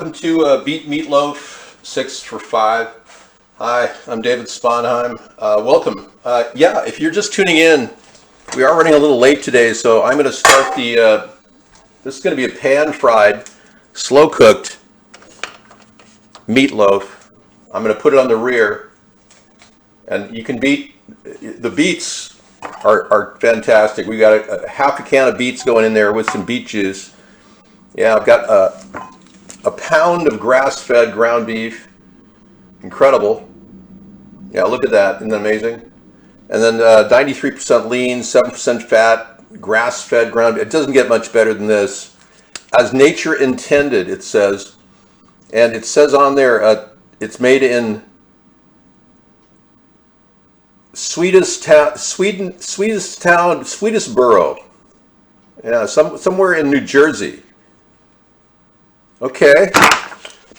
Welcome to Beet Meatloaf 6 for 5. Hi, I'm David Sponheim. Welcome. Yeah, if you're just tuning in, we are running a little late today, so I'm going to start the. This is going to be a pan-fried, slow-cooked meatloaf. I'm going to put it on the rear, and you can beat the beets are fantastic. We got a half a can of beets going in there with some beet juice. Yeah, I've got a pound of grass-fed ground beef. Incredible. Yeah, look at that. Isn't that amazing? And then 93% lean, 7% fat, grass-fed ground beef. It doesn't get much better than this. As nature intended, it says. And it says on there, it's made in sweetest borough. Yeah, somewhere in New Jersey. Okay,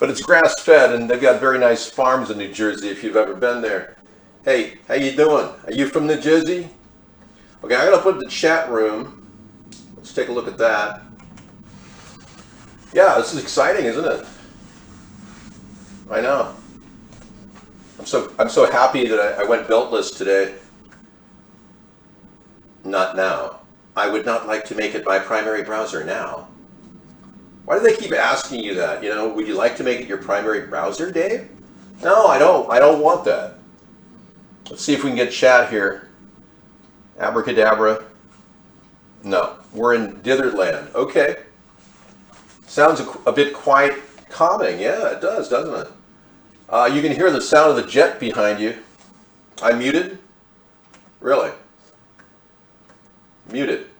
but it's grass-fed, and they've got very nice farms in New Jersey if you've ever been there. Hey, how you doing? Are you from New Jersey? Okay, I'm gonna put the chat room. Let's take a look at that. Yeah, this is exciting, isn't it? I know. I'm so happy that I went beltless today. Not now. I would not like to make it my primary browser now. Why do they keep asking you that? You know, would you like to make it your primary browser, Dave? No, I don't. I don't want that. Let's see if we can get chat here. Abracadabra. No, we're in Ditherland. Okay. Sounds a bit quiet, calming. Yeah, it does, doesn't it? You can hear the sound of the jet behind you. I'm muted? Really? Muted.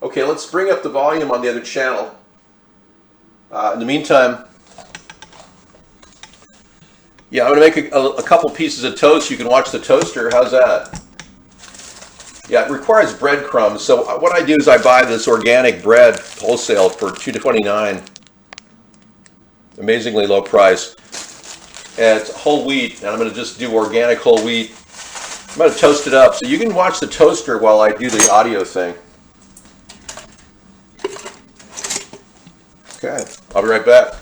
Okay, let's bring up the volume on the other channel. In the meantime, yeah, I'm going to make a couple pieces of toast. You can watch the toaster. How's that? Yeah, it requires breadcrumbs. So what I do is I buy this organic bread wholesale for $2.29. Amazingly low price. And it's whole wheat. And I'm going to just do organic whole wheat. I'm going to toast it up. So you can watch the toaster while I do the audio thing. Okay, I'll be right back.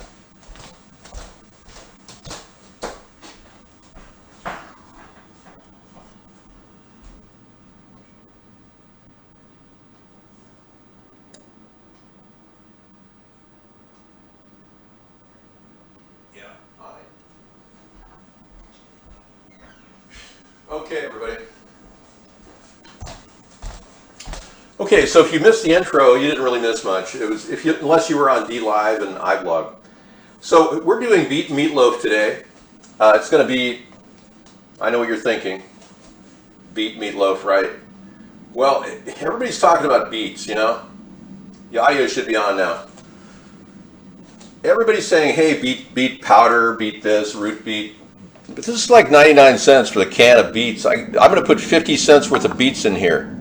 Yeah, hi. Okay, everybody. Okay, so if you missed the intro, you didn't really miss much. It was unless you were on DLive and iVlog. So we're doing Beet Meatloaf today. It's going to be, I know what you're thinking, beet meatloaf, right? Well, everybody's talking about beets, you know. The audio should be on now. Everybody's saying, hey, beet powder, beet this, root beet. But this is like 99 cents for the can of beets. I'm going to put 50 cents worth of beets in here.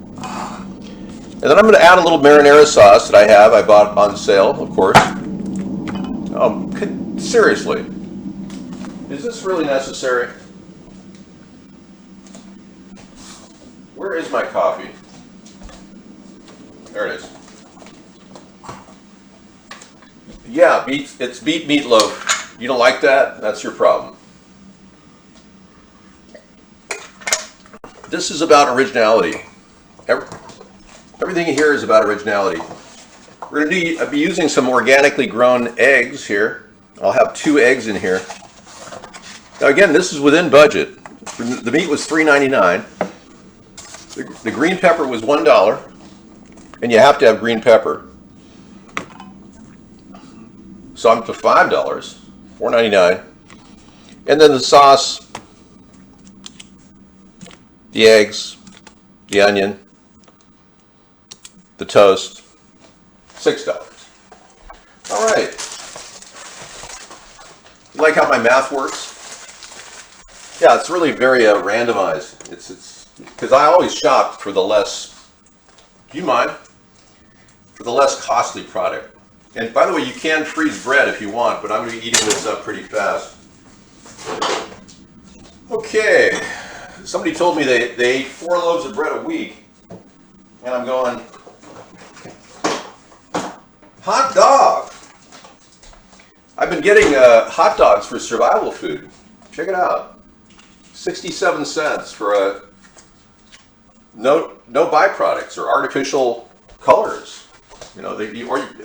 And then I'm going to add a little marinara sauce that I bought on sale, of course. Oh, seriously. Is this really necessary? Where is my coffee? There it is. Yeah, it's beet meatloaf. You don't like that? That's your problem. This is about originality. Everything here is about originality. We're going to be using some organically grown eggs here. I'll have 2 eggs in here. Now again, this is within budget. The meat was $3.99. The green pepper was $1, and you have to have green pepper. So I'm up to $5, $4.99. And then the sauce, the eggs, the onion, the toast, $6. All right. You like how my math works? Yeah, it's really very randomized. It's because I always shop for the less. Do you mind? For the less costly product. And by the way, you can freeze bread if you want, but I'm going to be eating this up pretty fast. Okay. Somebody told me they ate 4 loaves of bread a week, and I'm going, hot dog. I've been getting hot dogs for survival food. Check it out. 67 cents for a no byproducts or artificial colors. You know,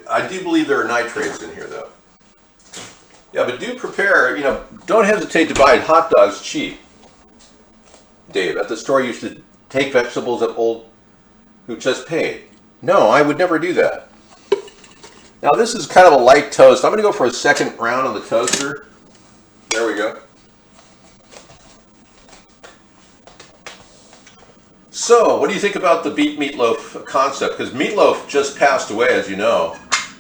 I do believe there are nitrates in here though. Yeah, but do prepare, you know, don't hesitate to buy hot dogs cheap. Dave, at the store you should take vegetables at old who just paid. No, I would never do that. Now this is kind of a light toast. I'm going to go for a second round on the toaster. There we go. So, what do you think about the beet meatloaf concept? Because meatloaf just passed away, as you know,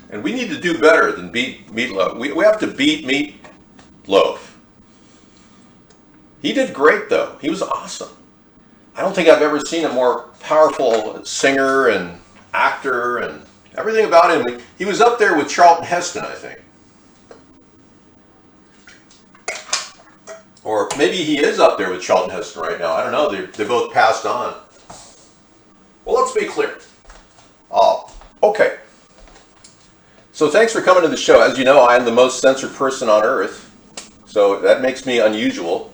and we need to do better than beet meatloaf. We have to beat meatloaf. He did great, though. He was awesome. I don't think I've ever seen a more powerful singer and actor and everything about him. He was up there with Charlton Heston, I think. Or maybe he is up there with Charlton Heston right now. I don't know. They both passed on. Well, let's be clear. Okay. So thanks for coming to the show. As you know, I am the most censored person on earth. So that makes me unusual.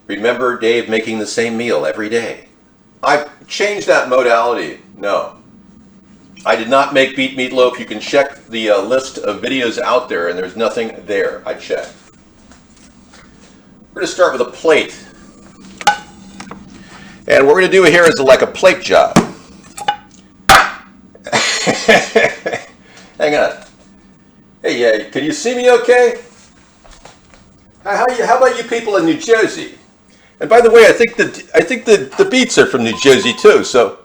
Remember Dave making the same meal every day. I've changed that modality. No. I did not make beet meatloaf. You can check the list of videos out there, and there's nothing there. I checked. We're going to start with a plate. And what we're going to do here is like a plate job. Hang on. Hey, can you see me okay? How about you people in New Jersey? And by the way, I think the beats are from New Jersey too, so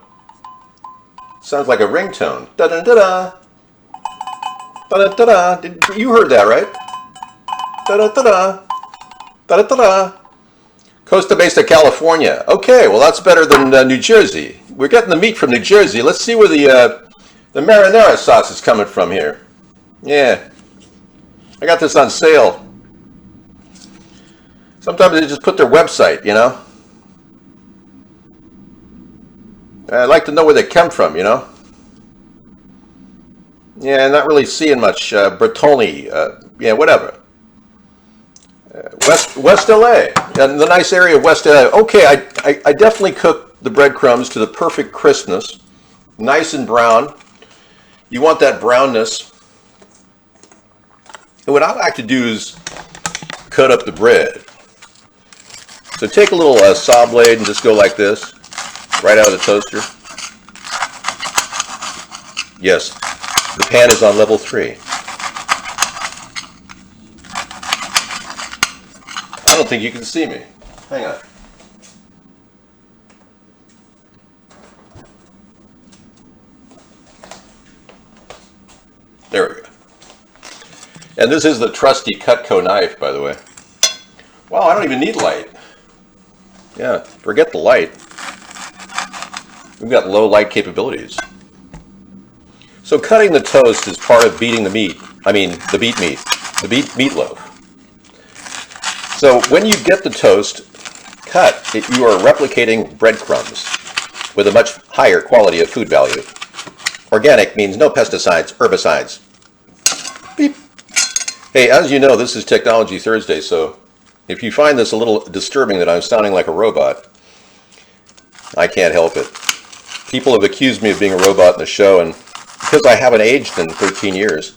sounds like a ringtone. Da da da da. Da da da da. You heard that, right? Da da da da. Da da da da. Costa Mesa, California. Okay, well that's better than New Jersey. We're getting the meat from New Jersey. Let's see where the marinara sauce is coming from here. Yeah, I got this on sale. Sometimes they just put their website, you know. I'd like to know where they come from, you know. Yeah, not really seeing much. Bertolini, yeah, whatever. West LA, and the nice area of West LA. Okay, I definitely cook the breadcrumbs to the perfect crispness, nice and brown. You want that brownness. And what I like to do is cut up the bread. So take a little saw blade and just go like this, right out of the toaster. Yes, the pan is on level 3. I don't think you can see me. Hang on. There we go. And this is the trusty Cutco knife, by the way. Wow, I don't even need light. Yeah, forget the light. We've got low light capabilities. So cutting the toast is part of beating the meat. I mean, the beet meatloaf. So when you get the toast cut, you are replicating breadcrumbs with a much higher quality of food value. Organic means no pesticides, herbicides. Beep. Hey, as you know, this is Technology Thursday, so if you find this a little disturbing that I'm sounding like a robot, I can't help it. People have accused me of being a robot in the show, and because I haven't aged in 13 years,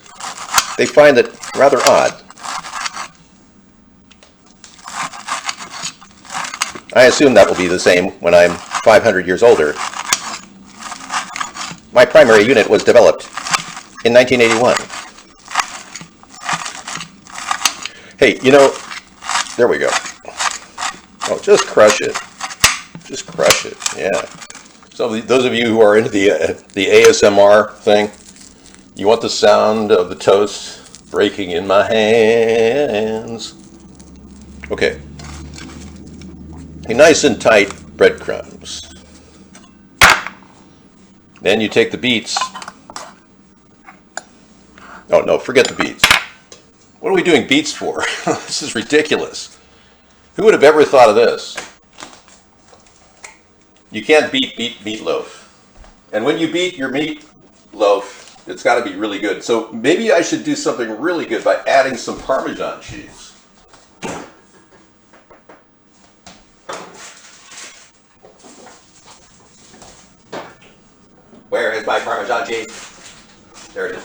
they find it rather odd. I assume that will be the same when I'm 500 years older. My primary unit was developed in 1981. Hey, you know, there we go. Oh, just crush it. Just crush it, yeah. So those of you who are into the ASMR thing, you want the sound of the toast breaking in my hands. Okay. Nice and tight breadcrumbs. Then you take the beets. Oh no, forget the beets. What are we doing beets for? This is ridiculous. Who would have ever thought of this? You can't beat meatloaf. And when you beat your meatloaf, It's got to be really good. So maybe I should do something really good by adding some Parmesan cheese. Where is my Parmesan cheese? There it is.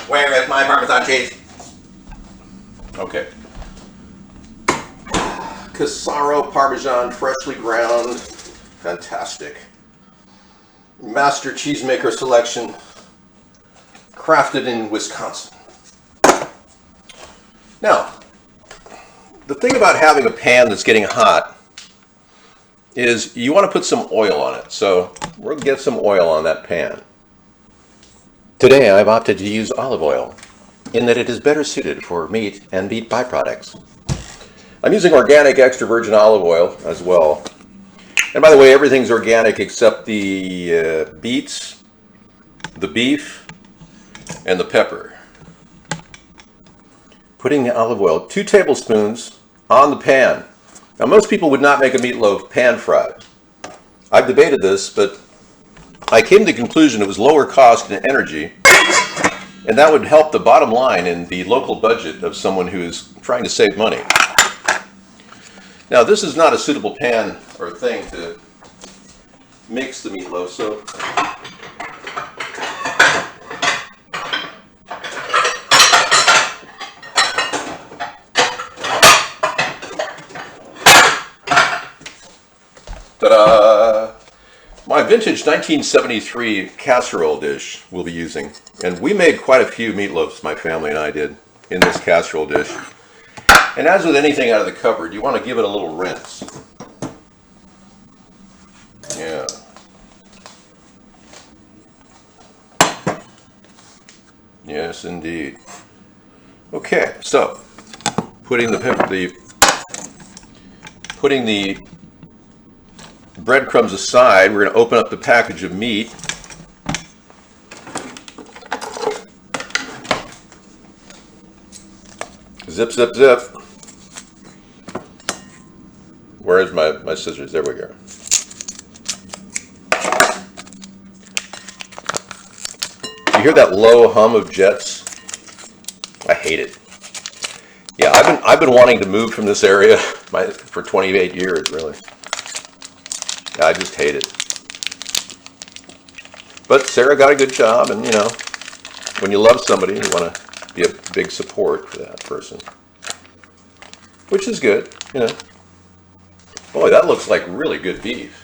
Where is my Parmesan cheese? Okay. Casaro Parmesan, freshly ground. Fantastic. Master cheesemaker selection. Crafted in Wisconsin. Now, the thing about having a pan that's getting hot is you want to put some oil on it. So we're going to get some oil on that pan. Today I've opted to use olive oil in that it is better suited for meat and meat byproducts. I'm using organic extra virgin olive oil as well. And by the way, everything's organic except the beets, the beef, and the pepper. Putting the olive oil, 2 tablespoons on the pan. Now most people would not make a meatloaf pan fried. I've debated this, but I came to the conclusion it was lower cost and energy, and that would help the bottom line in the local budget of someone who is trying to save money. Now this is not a suitable pan or thing to mix the meatloaf, so ta-da! My vintage 1973 casserole dish we'll be using, and we made quite a few meatloafs, my family and I did, in this casserole dish. And as with anything out of the cupboard, you want to give it a little rinse. Yeah. Yes, indeed. Okay, so putting the breadcrumbs aside, we're going to open up the package of meat. Zip, zip, zip. Where's my scissors? There we go. You hear that low hum of jets? I hate it. Yeah, I've been wanting to move from this area for 28 years, really. I just hate it. But Sarah got a good job, and you know, when you love somebody, you want to be a big support for that person. Which is good, you know. Boy, that looks like really good beef.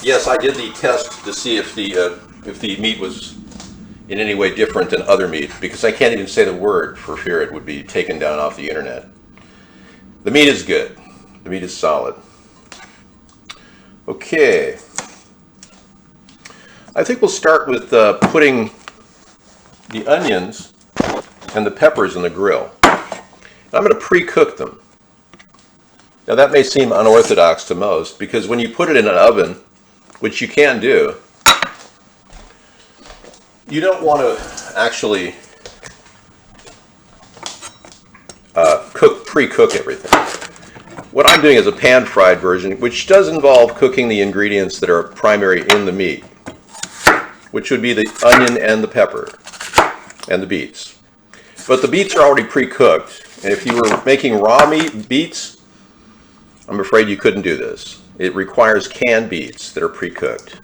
Yes, I did the test to see if the meat was in any way different than other meat, because I can't even say the word for fear it would be taken down off the internet. The meat is good. The meat is solid. Okay. I think we'll start with putting the onions and the peppers in the grill. I'm going to pre-cook them. Now that may seem unorthodox to most, because when you put it in an oven, which you can do, you don't want to actually pre-cook everything. What I'm doing is a pan-fried version, which does involve cooking the ingredients that are primary in the meat, which would be the onion and the pepper and the beets. But the beets are already pre-cooked, and if you were making raw meat beets, I'm afraid you couldn't do this. It requires canned beets that are pre-cooked.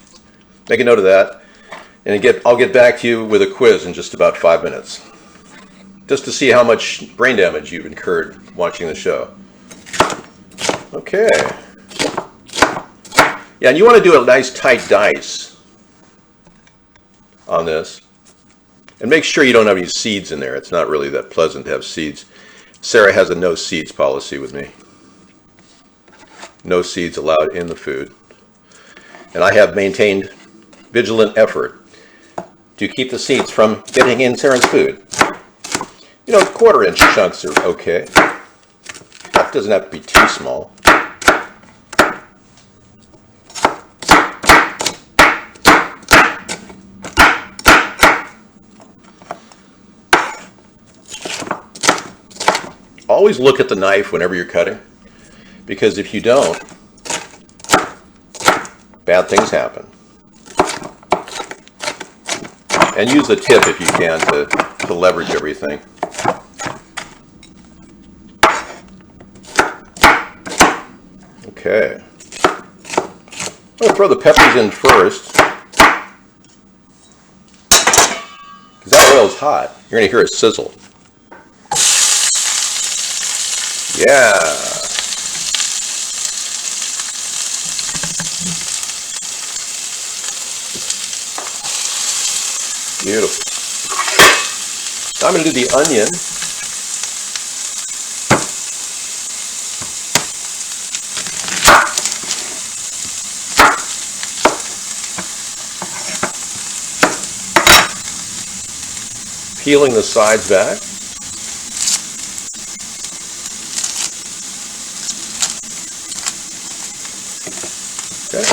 Make a note of that, and I'll get back to you with a quiz in just about 5 minutes, just to see how much brain damage you've incurred watching the show. Okay. Yeah, and you want to do a nice tight dice on this. And make sure you don't have any seeds in there. It's not really that pleasant to have seeds. Sarah has a no seeds policy with me. No seeds allowed in the food. And I have maintained vigilant effort to keep the seeds from getting in Sarah's food. You know, 1/4-inch chunks are okay. That doesn't have to be too small. Always look at the knife whenever you're cutting, because if you don't, bad things happen. And use the tip if you can to leverage everything. Okay. I'm going to throw the peppers in first. Because that oil is hot. You're going to hear it sizzle. Yeah. Beautiful. Now I'm going to do the onion. Peeling the sides back. Okay.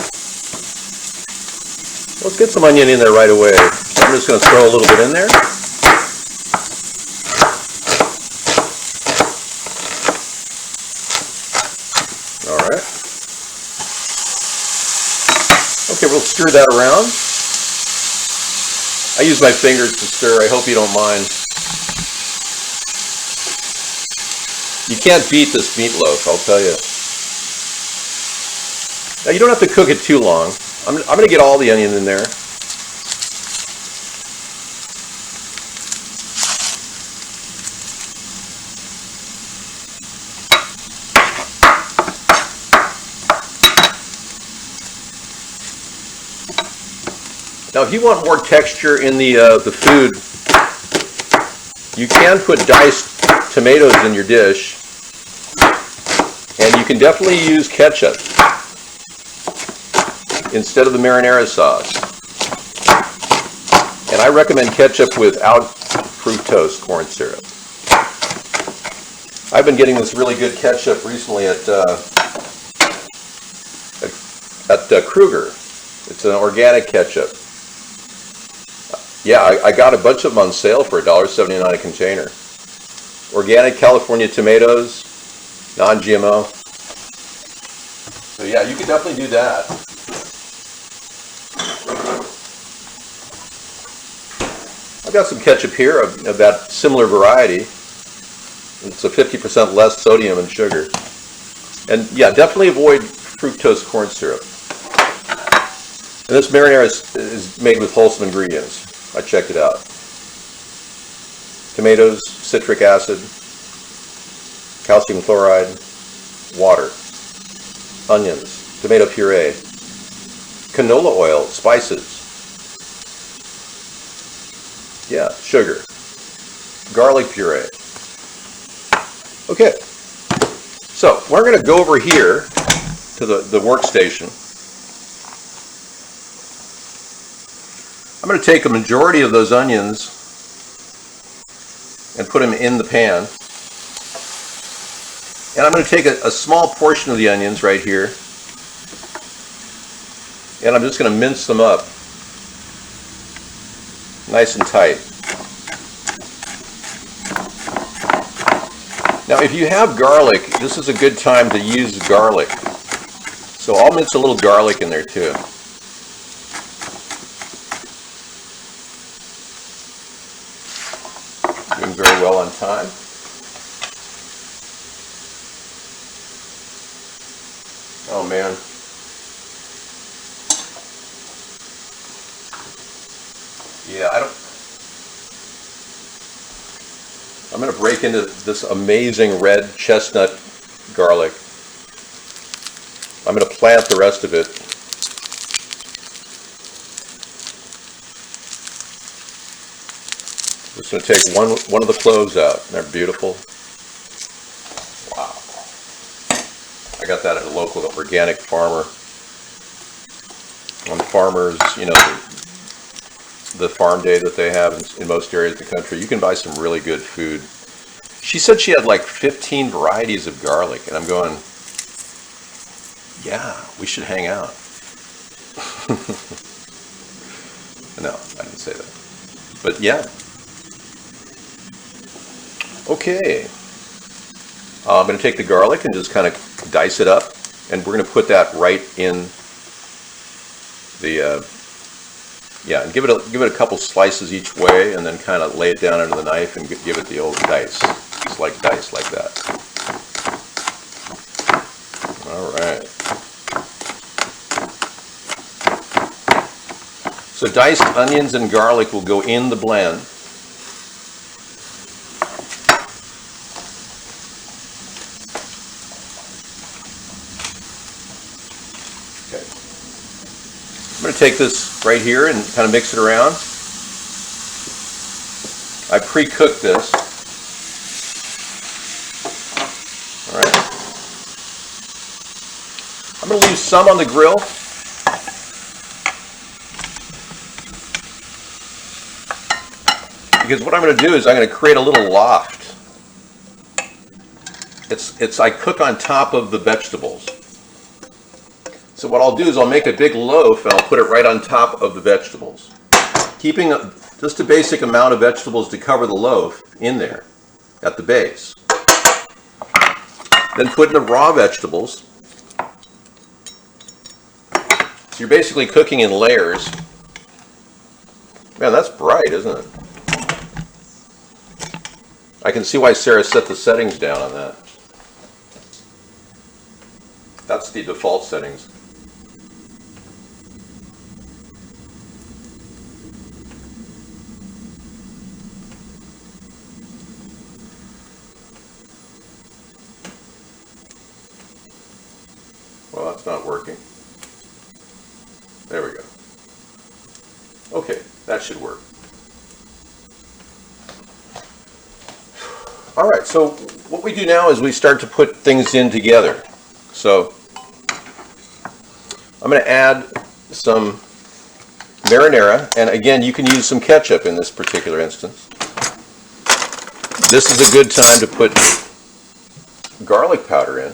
Let's get some onion in there right away. I'm just going to throw a little bit in there. All right. Okay, we'll stir that around. I use my fingers to stir. I hope you don't mind. You can't beat this meatloaf, I'll tell you. Now you don't have to cook it too long. I'm going to get all the onion in there. Now, if you want more texture in the food, you can put diced tomatoes in your dish, and you can definitely use ketchup instead of the marinara sauce. And I recommend ketchup without fructose corn syrup. I've been getting this really good ketchup recently at Kruger. It's an organic ketchup. Yeah, I got a bunch of them on sale for $1.79 a container. Organic California tomatoes, non-GMO. So yeah, you can definitely do that. I've got some ketchup here of that similar variety. It's a 50% less sodium and sugar. And yeah, definitely avoid fructose corn syrup. And this marinara is made with wholesome ingredients. I checked it out. Tomatoes, citric acid, calcium chloride, water, onions, tomato puree, canola oil, spices, yeah, sugar, garlic puree. Okay, so we're going to go over here to the workstation. I'm going to take a majority of those onions and put them in the pan. And I'm going to take a small portion of the onions right here, and I'm just going to mince them up nice and tight. Now if you have garlic, this is a good time to use garlic. So I'll mince a little garlic in there too. Doing very well on time. Oh man. Yeah, I'm going to break into this amazing red chestnut garlic. I'm going to plant the rest of it. Just going to take one of the cloves out. They're beautiful. Wow. I got that at a local organic farmer. On farmers, you know, the farm day that they have in most areas of the country, you can buy some really good food. She said she had like 15 varieties of garlic, and I'm going, yeah, we should hang out. No, I didn't say that. But yeah. Okay. I'm going to take the garlic and just kind of dice it up, and we're going to put that right in the yeah, and give it a couple slices each way, and then kind of lay it down under the knife and give it the old dice, just like dice like that. All right. So diced onions and garlic will go in the blend. Okay. I'm going to take this right here and kind of mix it around. I pre-cooked this. All right. I'm going to leave some on the grill. Because what I'm going to do is I'm going to create a little loft. I cook on top of the vegetables. So what I'll do is I'll make a big loaf and I'll put it right on top of the vegetables, keeping just a basic amount of vegetables to cover the loaf in there at the base. Then put in the raw vegetables. So you're basically cooking in layers. Man, that's bright, isn't it? I can see why Sarah set the settings down on that. That's the default settings. Well, that's not working. There we go. Okay, that should work. All right, so what we do now is we start to put things in together. So I'm going to add some marinara, and again, you can use some ketchup in this particular instance. This is a good time to put garlic powder in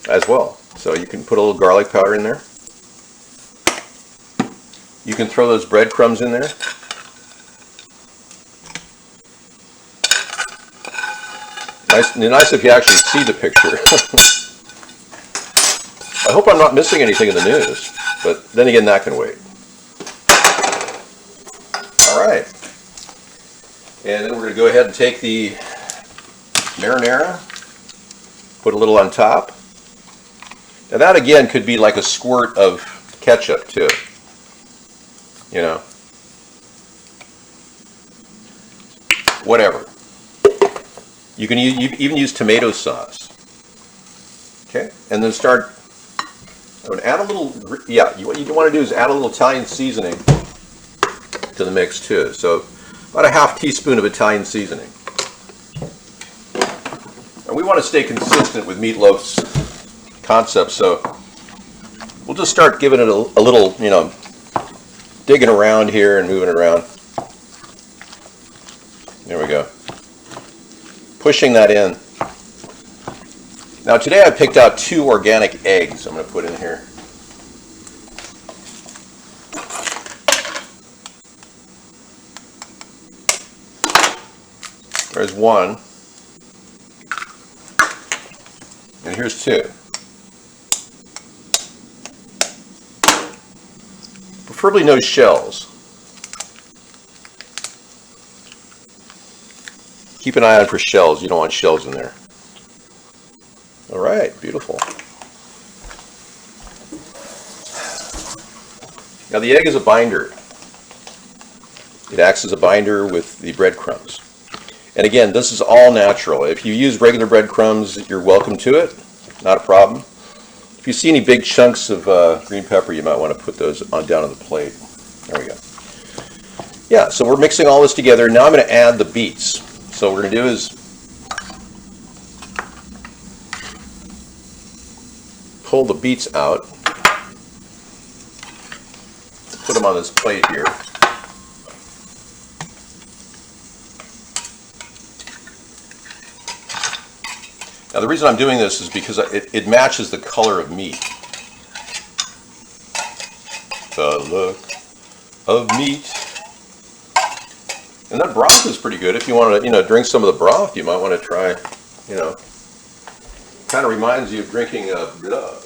as well. So you can put a little garlic powder in there. You can throw those breadcrumbs in there. Nice if you actually see the picture. I hope I'm not missing anything in the news, but then again, that can wait. All right. And then we're going to go ahead and take the marinara, put a little on top. Now that again could be like a squirt of ketchup too. You know, whatever. You can even use tomato sauce. Okay, and then start. I would add a little. Yeah, what you want to do is add a little Italian seasoning to the mix too. So about a half teaspoon of Italian seasoning. And we want to stay consistent with meatloaf's concept, so we'll just start giving it a little, you know, digging around here and moving it around. There we go. Pushing that in. Now today I picked out 2 organic eggs I'm going to put in here. There's 1. And here's 2. Preferably no shells. Keep an eye on for shells. You don't want shells in there. All right, beautiful. Now the egg is a binder. It acts as a binder with the breadcrumbs. And again, this is all natural. If you use regular breadcrumbs, you're welcome to it. Not a problem. If you see any big chunks of green pepper, you might want to put those down on the plate. There we go. Yeah, so we're mixing all this together. Now I'm going to add the beets. So what we're going to do is pull the beets out, put them on this plate here. Now the reason I'm doing this is because it matches the color of meat. The look of meat. And that broth is pretty good. If you want to, you know, drink some of the broth, you might want to try, you know, kind of reminds you of drinking blood.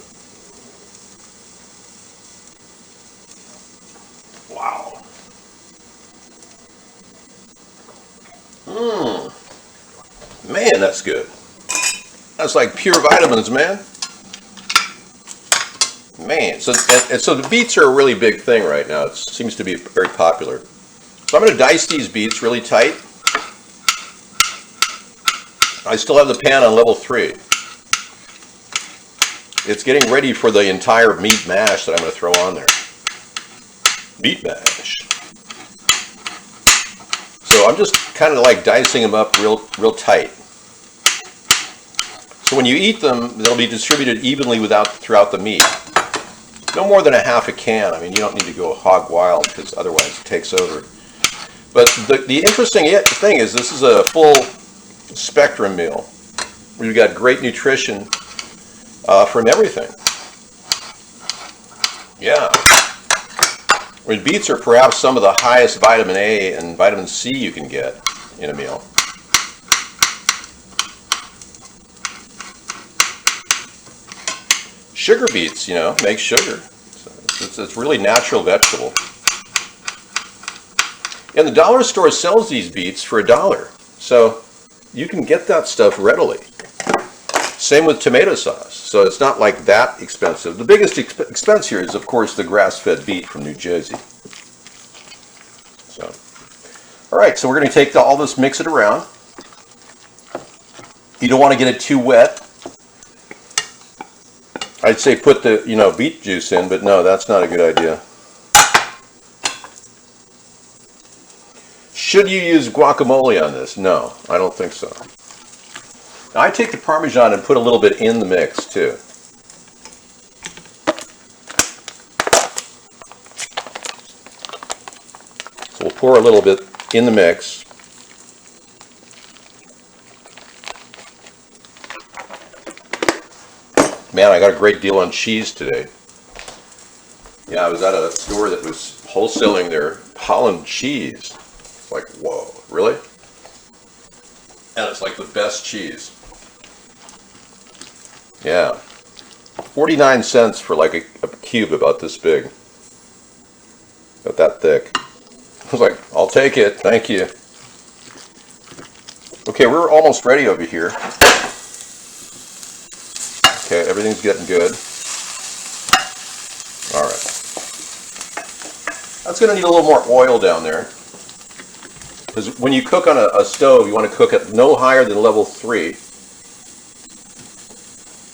Man, that's good. That's like pure vitamins, man. Man, so the beets are a really big thing right now. It seems to be very popular. So I'm going to dice these beets really tight. I still have the pan on level 3. It's getting ready for the entire meat mash that I'm going to throw on there. Meat mash. So I'm just kind of like dicing them up real tight. So when you eat them, they'll be distributed evenly throughout the meat. No more than a half a can. I mean, you don't need to go hog wild because otherwise it takes over. But the interesting thing is this is a full spectrum meal. We've got great nutrition from everything. Yeah. I mean, beets are perhaps some of the highest vitamin A and vitamin C you can get in a meal. Sugar beets, make sugar. So it's really natural vegetable. And the dollar store sells these beets for $1. So you can get that stuff readily. Same with tomato sauce. So it's not like that expensive. The biggest expense here is, of course, the grass-fed beet from New Jersey. So, all right, so we're going to take all this, mix it around. You don't want to get it too wet. I'd say put the, beet juice in, but no, that's not a good idea. Should you use guacamole on this? No, I don't think so. Now, I take the Parmesan and put a little bit in the mix, too. So we'll pour a little bit in the mix. Man, I got a great deal on cheese today. Yeah, I was at a store that was wholesaling their Holland cheese. It's like, whoa, really? And it's like the best cheese. Yeah. 49 cents for like a cube about this big. About that thick. I was like, I'll take it, thank you. Okay, we're almost ready over here. Okay, everything's getting good. All right. That's going to need a little more oil down there. Because when you cook on a stove, you want to cook it no higher than level 3.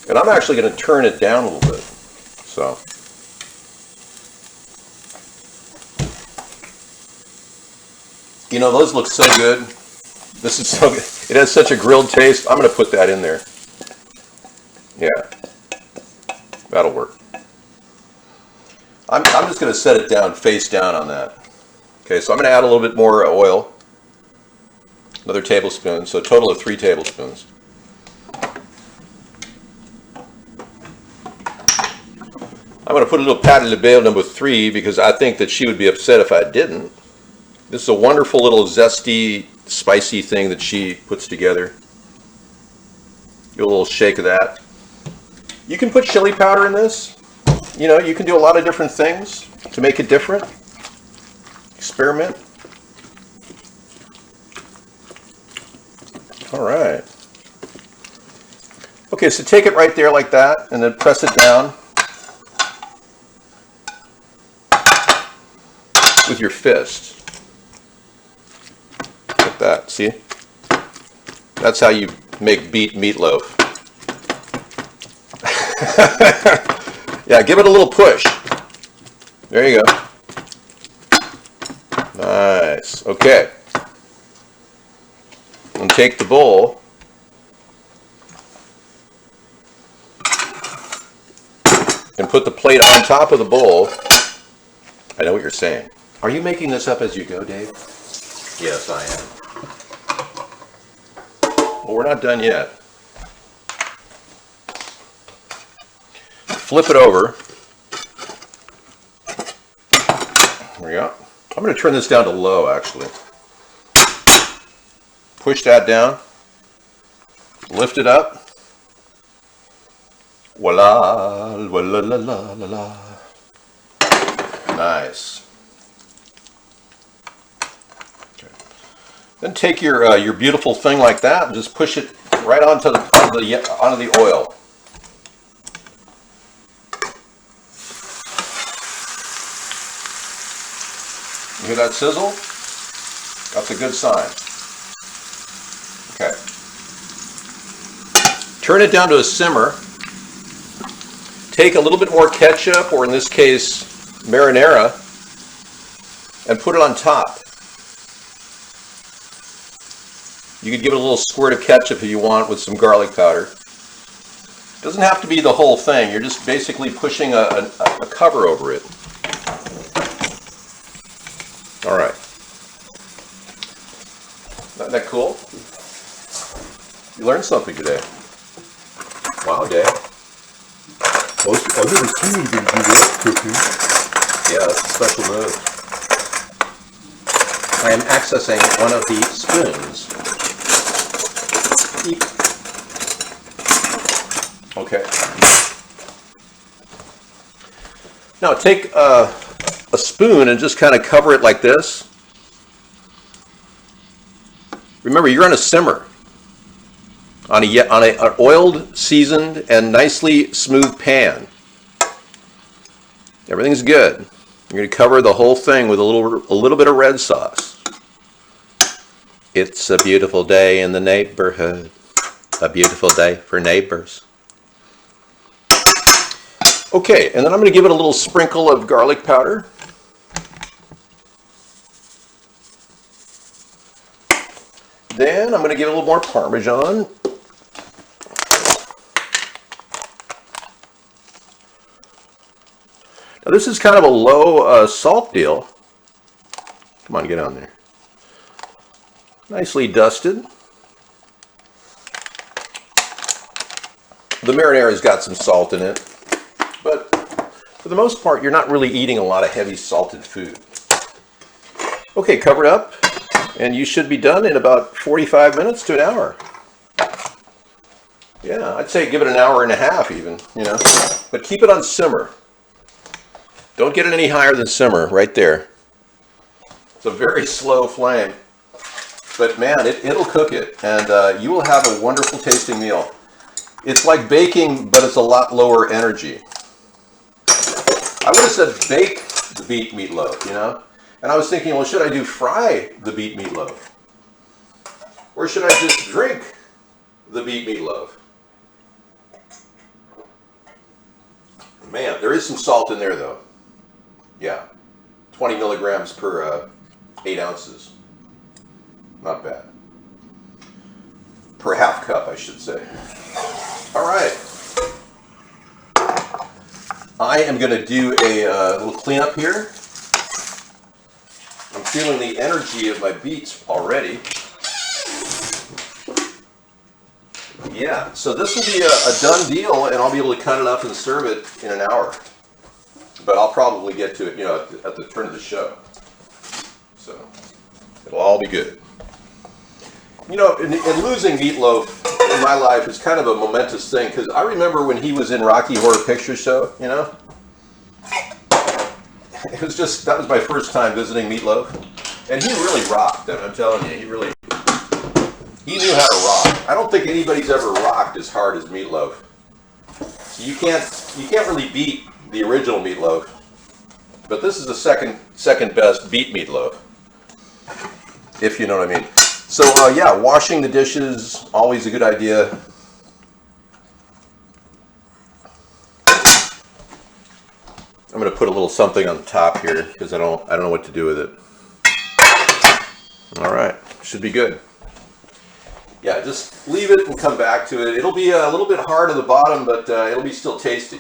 And I'm actually going to turn it down a little bit. So. Those look so good. This is so good. It has such a grilled taste. I'm going to put that in there. Yeah. That'll work. I'm just going to set it down, face down on that. Okay, so I'm going to add a little bit more oil. Another tablespoon, so a total of 3 tablespoons. I'm going to put a little Patti LaBelle number 3 because I think that she would be upset if I didn't. This is a wonderful little zesty, spicy thing that she puts together. Give a little shake of that. You can put chili powder in this. You can do a lot of different things to make it different. Experiment. All right. Okay, so take it right there like that and then press it down with your fist. Like that, see? That's how you make BEET meatloaf. Yeah, give it a little push. There you go. Nice. Okay. And take the bowl and put the plate on top of the bowl. I know what you're saying. Are you making this up as you go, Dave? Yes, I am. Well, we're not done yet. Flip it over. There we go. I'm going to turn this down to low, actually. Push that down. Lift it up. Voila, voila, la, la, la, la. Nice. Okay. Then take your beautiful thing like that and just push it right onto the oil. You hear that sizzle? That's a good sign. Okay. Turn it down to a simmer. Take a little bit more ketchup, or in this case, marinara, and put it on top. You could give it a little squirt of ketchup if you want with some garlic powder. It doesn't have to be the whole thing. You're just basically pushing a cover over it. All right. Isn't that cool? You learned something today. Wow, Dave. I've never seen anybody do that cooking. Yeah, that's a special move. I am accessing one of the spoons. Eep. Okay. Now take a spoon and just kind of cover it like this. Remember, you're on a simmer. On an oiled, seasoned, and nicely smooth pan. Everything's good. You're going to cover the whole thing with a little bit of red sauce. It's a beautiful day in the neighborhood. A beautiful day for neighbors. Okay, and then I'm going to give it a little sprinkle of garlic powder. Then I'm going to give it a little more Parmesan. Now this is kind of a low salt deal. Come on, get on there. Nicely dusted. The marinara's got some salt in it, but for the most part, you're not really eating a lot of heavy salted food. Okay, cover it up, and you should be done in about 45 minutes to an hour. Yeah, I'd say give it an hour and a half even, you know, but keep it on simmer. Don't get it any higher than simmer, right there. It's a very slow flame, but man, it'll cook it, and you will have a wonderful tasting meal. It's like baking, but it's a lot lower energy. I would have said bake the beet meatloaf, you know? And I was thinking, well, should I do fry the beet meatloaf? Or should I just drink the beet meatloaf? Man, there is some salt in there, though. Yeah, 20 milligrams per 8 ounces. Not bad. Per half cup, I should say. All right. I am going to do a little cleanup here. I'm feeling the energy of my beets already. Yeah, so this will be a done deal, and I'll be able to cut it up and serve it in an hour. But I'll probably get to it, you know, at the turn of the show. So it'll all be good. You know, in losing Meatloaf in my life is kind of a momentous thing, because I remember when he was in Rocky Horror Picture Show, you know? It was just, that was my first time visiting Meatloaf. And he really rocked, I'm telling you, he knew how to rock. I don't think anybody's ever rocked as hard as Meatloaf. So you can't really beat the original Meatloaf. But this is the second best beet meatloaf, if you know what I mean. So yeah, washing the dishes, always a good idea. I'm going to put a little something on the top here because I don't know what to do with it. All right, should be good. Yeah, just leave it and come back to it. It'll be a little bit hard at the bottom, but it'll be still tasty.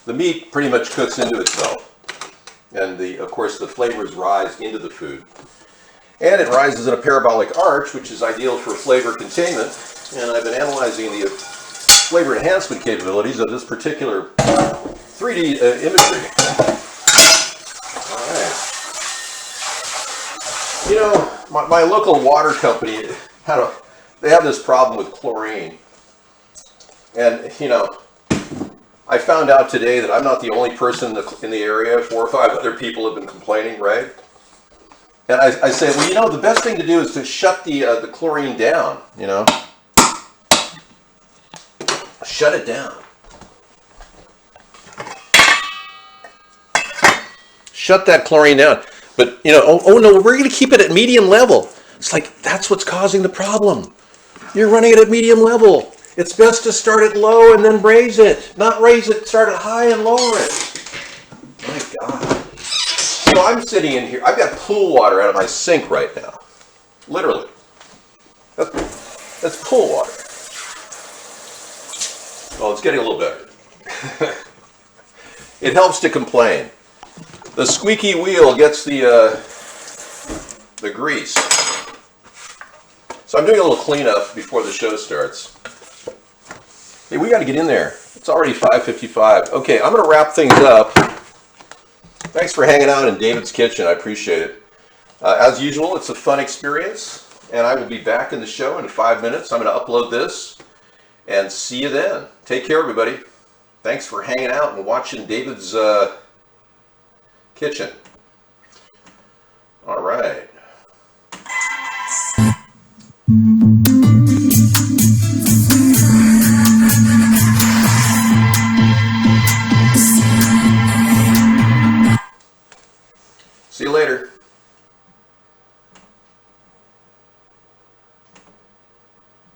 The meat pretty much cooks into itself, and of course the flavors rise into the food. And it rises in a parabolic arch, which is ideal for flavor containment. And I've been analyzing the flavor enhancement capabilities of this particular 3D imagery. All right. You know, my local water company they have this problem with chlorine. And you know, I found out today that I'm not the only person in the area. 4 or 5 other people have been complaining, right? And I say, well, you know, the best thing to do is to shut the chlorine down, you know. Shut it down. Shut that chlorine down. But, you know, oh no, we're going to keep it at medium level. It's like, that's what's causing the problem. You're running it at medium level. It's best to start it low and then raise it. Not raise it, start it high and lower it. My God. So I'm sitting in here. I've got pool water out of my sink right now. Literally. That's pool water. Well, it's getting a little better. It helps to complain. The squeaky wheel gets the grease. So I'm doing a little cleanup before the show starts. Hey, we got to get in there. It's already 5:55. Okay, I'm going to wrap things up. Thanks for hanging out in David's kitchen. I appreciate it. As usual, it's a fun experience, and I will be back in the show in 5 minutes. I'm going to upload this, and see you then. Take care, everybody. Thanks for hanging out and watching David's kitchen. All right.